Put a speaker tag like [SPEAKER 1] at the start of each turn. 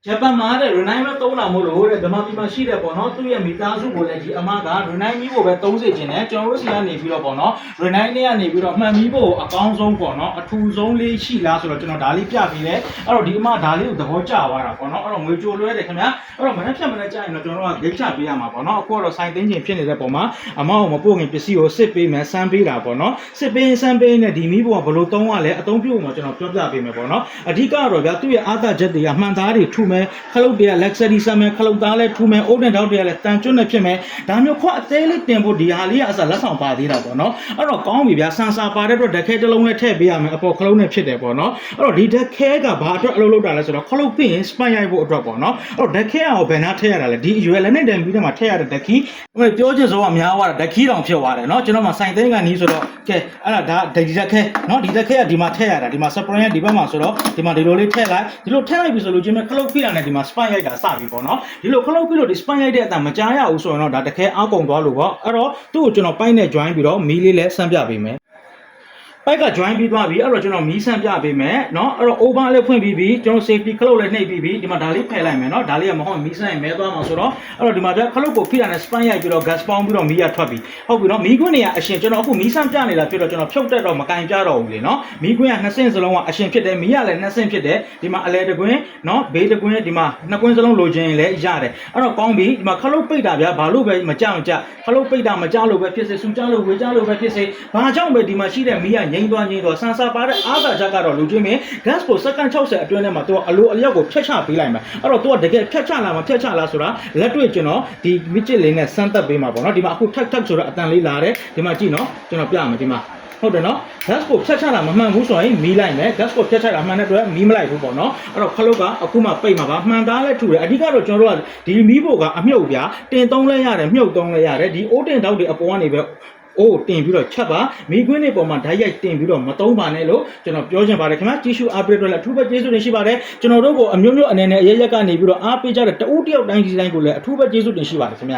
[SPEAKER 1] ဂျပန်မှာတဲ့ Renai ပဲသုံးတာမို့လို့တဲ့ဓမ္မပြည်မှာရှိတဲ့ပေါ့နော်သူ့ရဲ့မိသားစုကိုလည်းဒီအမက Renai မီးကိုပဲသုံးစေခြင်းနဲ့ကျွန်တော်တို့စီကနေပြီးတော့ပေါ့နော် Renai နဲ့ကနေပြီးတော့မှန်မီးဖို့အကောင်းဆုံးပေါ့နော်အထူဆုံးလေးရှိလားဆိုတော့ကျွန်တော်ဒါလေးပြပြီးလဲအဲ့တော့ဒီအမဒါလေးကိုသဘောကျသွားတာပေါ့နော်အဲ့တော့ငွေကြိုလွှဲတယ်ခင်ဗျာအဲ့တော့မနေ့ဖြတ်မနေ့ကျရင်တော့ကျွန်တော်တို့ကဂိတ်ချပေးရမှာပေါ့နော်အခုကတော့ဆိုင်သိန်းချင်းဖြစ်နေတဲ့ပုံမှာအမကိုမပို့ခင်ပစ္စည်းကိုစစ်ပေးမယ်စမ်းပေးတာပေါ့နော်စစ်ပေးစမ်းပေးနဲ့ဒီမီးပေါ်ကဘလို့သုံးရလဲအသုံးပြုမှာကျွန်တော်ပြောပြပေးမယ်ပေါ့နော်အဓိကတော့ဗျာသူ့ရဲ့အားသာချက်တွေကမှန်သားတွေထူမယ်ခလုတ်တွေက luxury ဆမ်းမယ်ခလုတ်သားလည်းထူမယ်အိုးတင်တောက်တွေကလည်းတန်ကျွတ်နေဖြစ်မယ်ဒါမျိုးခွအသေးလေးတင်ဖို့ဒီဟာလေးကအစလက်ဆောင်ပါသေးတာပေါ့နော်အဲ့တော့ကောင်းပြီဗျာဆန်စာပါတဲ့အတွက်ဓာတ်ခဲတစ်လုံးနဲ့ထည့်ပေးရမယ်အပေါ်ခလုတ်နဲ့ဖြစ်တယ်ပေါ့နော်အဲ့တော့ဒီဓာတ်ခဲကဘာအတွက်အလုပ်လုပ်တာလဲဆိုတော့ခလုတ်ဖြစ်ရင် spine ရိုက်ဖို့အတွက်ပေါ့နော်အဲ့တော့ဓာတ်ခဲအောင်ဘယ်နှထည့်ရတာလဲဒီအရွယ်လည်းနဲ့တန်ပြီးတဲ့မှာထည့်ရတဲ့ဓာတ်ခီးဟိုပြောချင်ဆုံးကများသွားတာဓာတ်ခီးတောင်ဖြစ်သွားတယ်နော်ကျွန်တော်မှစိုင်သိန်းကနီးဆိုတော့ကဲအဲ့ဒါဒီဓာတ်ခဲနော်ဒီဓာတ်ခဲကဒီမှာထည့်ရတာဒီမှာ spring ကဒီဘက်မှာဆိုတော့ဒီမှာဒီလိုလေးထည့်လိုက်ဒီလိုထည့်လိုက်ပြီဆိုလို့ချင်းမဲ့ခလုတ်ဖိတာနဲ့ဒီမှာ spine ရိုက်တာစပြီပေါ့နော်ဒီလိုခလုတ်ဖိလို့ဒီ spine ရိုက်တဲ့အတန်မကြားရဘူးဆိုရင်တော့ဒါတခဲအောက်ကုန်သွားလို့ပေါ့အဲ့တော့သူ့ကိုကျွန်တော်ပိုင်းနဲ့ join ပြီးတော့မီးလေးလည်းဆန်းပြပေးမယ်ပိုက်က join ပြီးသွားပြီအဲ့တော့ကျွန်တော်မီးဆန်းပြပေးမယ်เนาะအဲ့တော့ over လေးဖွင့်ပြီးပြီကျွန်တော် safety ခလုတ်လည်းနှိပ်ပြီးပြီဒီမှာဒါလေးဖယ်လိုက်မယ်เนาะဒါလေးကမဟုတ်မီးဆန်းရင်မဲသွားမှာဆိုတော့အဲ့တော့ဒီမှာကျခလုတ်ကိုဖိတာနဲ့ spine ရိုက်ပြီးတော့ gas ပေါင်းပြီးတော့မီးရထွက်ပြီဟုတ်ပြီเนาะမီးခွင်းတွေကအရှင်ကျွန်တော်အခုမီးဆန်းပြနေတာဖြစ်တော့ကျွန်တော်ဖြုတ်တက်တော့မကင်ပြတော့ဘူးလေเนาะမီးခွင်းကနှစ်ဆင့်စလုံးကအရှင်ဖြစ်တယ်မီးကလည်းနှစ်ဆင့်ဖြစ်တယ်ဒီမှာအလဲတကွင်းเนาะဘေးတကွင်းဒီမှာနှစ်ကွင်းစလုံးလိုချင်ရင်လည်းရတယ်အဲ့တော့ကောင်းပြီဒီမှာခလုတ်ပိတ်တာဗျာဘာလို့ပဲမကြောက်ကြခလုတ်ပိတ်တာမကြောက်လို့ပဲဖြစ်စေစူကြောက်လို့ဝေကြောက်လို့ပဲဖြစ်စေဘာကြောင့်ပဲဒီမှာရှိတဲ့မီးကငိမ့်သွားဆန်စာပါတဲ့အားသာချက်ကတော့လူချင်းမင်း gas ကိုစက္ကန့်60အတွင်းထဲမှာသူကအလိုအလျောက်ကိုဖြတ်ချပေးလိုက်မှာအဲ့တော့သူကတကယ်ဖြတ်ချလာမှာဖြတ်ချလာဆိုတာလက်တွေ့ကျွန်တော်ဒီမစ်ချစ်လေးနဲ့စမ်းသပ်ပေးမှာပေါ့နော်ဒီမှာအခုထက်ဆိုတော့အတန်လေးလာတယ်ဒီမှာကြည့်နော်ကျွန်တော်ပြမယ်ဒီမှာဟုတ်တယ်နော် gas ကိုဖြတ်ချတာမမှန်ဘူးဆိုရင်မီးလိုက်မယ် gas ကိုဖြတ်ချတာမှန်တဲ့အတွက်မီးမလိုက်ဘူးပေါ့နော်အဲ့တော့ခလုတ်ကအခုမှပိတ်မှာပါမှန်သားလဲထူတယ်အဓိကတော့ကျွန်တော်တို့ကဒီမီးဖို့ကအမြုပ်ပြတင်သုံးလဲရတယ်မြုပ်သုံးလဲရတယ်ဒီအိုးတင်တောက်တွေအပေါ်ကနေပဲအိုးတင်ပြီးတော့ချက်ပါမိခွင်းတွေပေါ်မှာဓာတ်ရိုက်တင်ပြီးတော့မသုံးပါနဲ့လို့ကျွန်တော်ပြောချင်ပါတယ်ခင်ဗျာကြီးစုအားပေးတော့လည်းအထူးပဲကျေးဇူးတင်ရှိပါတယ်ကျွန်တော်တို့ကိုအမျိုးမျိုးအနေနဲ့အရရက်ကနေပြီးတော့အားပေးကြတဲ့တဦးတယောက်တိုင်းဒီတိုင်းကိုလည်းအထူးပဲကျေးဇူးတင်ရှိပါတယ်ခင်ဗျာ